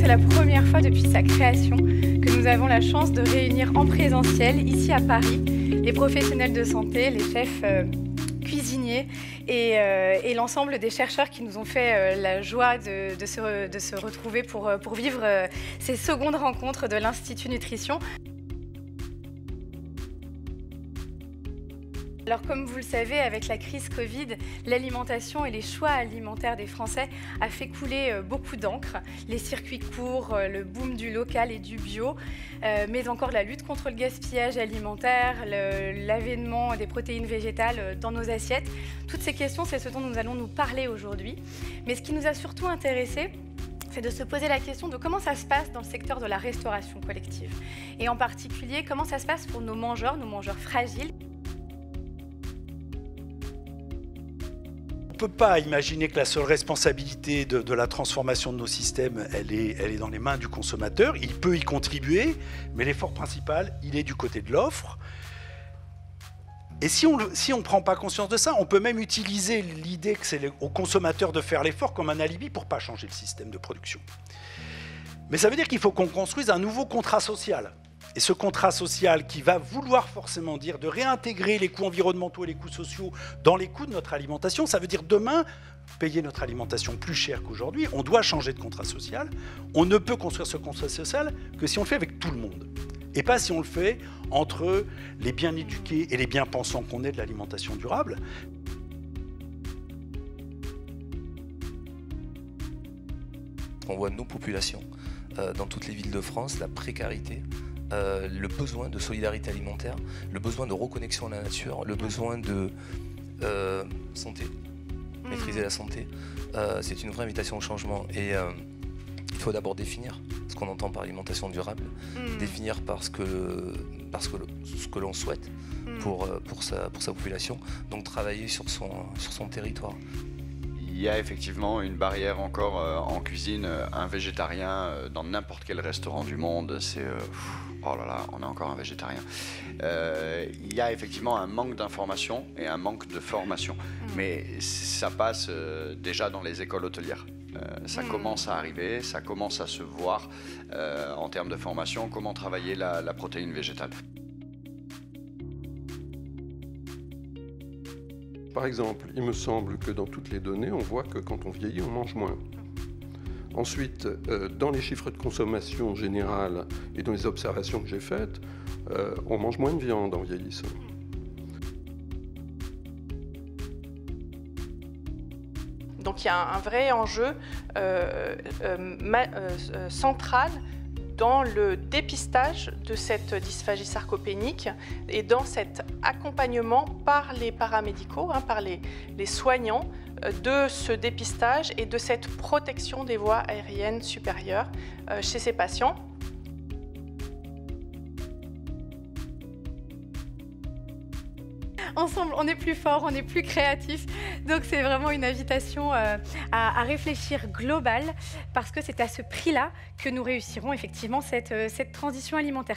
c'est la première fois depuis sa création que nous avons la chance de réunir en présentiel, ici à Paris, les professionnels de santé, les chefs cuisiniers et l'ensemble des chercheurs qui nous ont fait la joie de se retrouver pour vivre ces secondes rencontres de l'Institut Nutrition. Alors comme vous le savez, avec la crise Covid, l'alimentation et les choix alimentaires des Français a fait couler beaucoup d'encre. Les circuits courts, le boom du local et du bio, mais encore la lutte contre le gaspillage alimentaire, l'avènement des protéines végétales dans nos assiettes. Toutes ces questions, c'est ce dont nous allons nous parler aujourd'hui. Mais ce qui nous a surtout intéressés, c'est de se poser la question de comment ça se passe dans le secteur de la restauration collective. Et en particulier, comment ça se passe pour nos mangeurs fragiles. On ne peut pas imaginer que la seule responsabilité de la transformation de nos systèmes, elle est dans les mains du consommateur. Il peut y contribuer, mais l'effort principal, il est du côté de l'offre. Et si on ne prend pas conscience de ça, on peut même utiliser l'idée que c'est au consommateur de faire l'effort comme un alibi pour ne pas changer le système de production. Mais ça veut dire qu'il faut qu'on construise un nouveau contrat social. Et ce contrat social qui va vouloir forcément dire de réintégrer les coûts environnementaux et les coûts sociaux dans les coûts de notre alimentation, ça veut dire demain payer notre alimentation plus cher qu'aujourd'hui. On doit changer de contrat social. On ne peut construire ce contrat social que si on le fait avec tout le monde. Et pas si on le fait entre les bien éduqués et les bien pensants qu'on est de l'alimentation durable. On voit nos populations dans toutes les villes de France, la précarité, le besoin de solidarité alimentaire, le besoin de reconnexion à la nature, le besoin de santé, maîtriser la santé. C'est une vraie invitation au changement et il faut d'abord définir ce qu'on entend par alimentation durable, définir ce que l'on souhaite pour sa population, donc travailler sur son territoire. Il y a effectivement une barrière encore en cuisine. Un végétarien dans n'importe quel restaurant du monde, c'est oh là là, on a encore un végétarien. Il y a effectivement un manque d'information et un manque de formation. Mais ça passe déjà dans les écoles hôtelières. Ça commence à arriver, ça commence à se voir en termes de formation, comment travailler la protéine végétale. Par exemple, il me semble que dans toutes les données, on voit que quand on vieillit, on mange moins. Ensuite, dans les chiffres de consommation générale et dans les observations que j'ai faites, on mange moins de viande en vieillissant. Donc il y a un vrai enjeu central dans le dépistage de cette dysphagie sarcopénique et dans cet accompagnement par les paramédicaux, par les soignants, de ce dépistage et de cette protection des voies aériennes supérieures chez ces patients. Ensemble, on est plus fort, on est plus créatif. Donc c'est vraiment une invitation à réfléchir global parce que c'est à ce prix-là que nous réussirons effectivement cette transition alimentaire.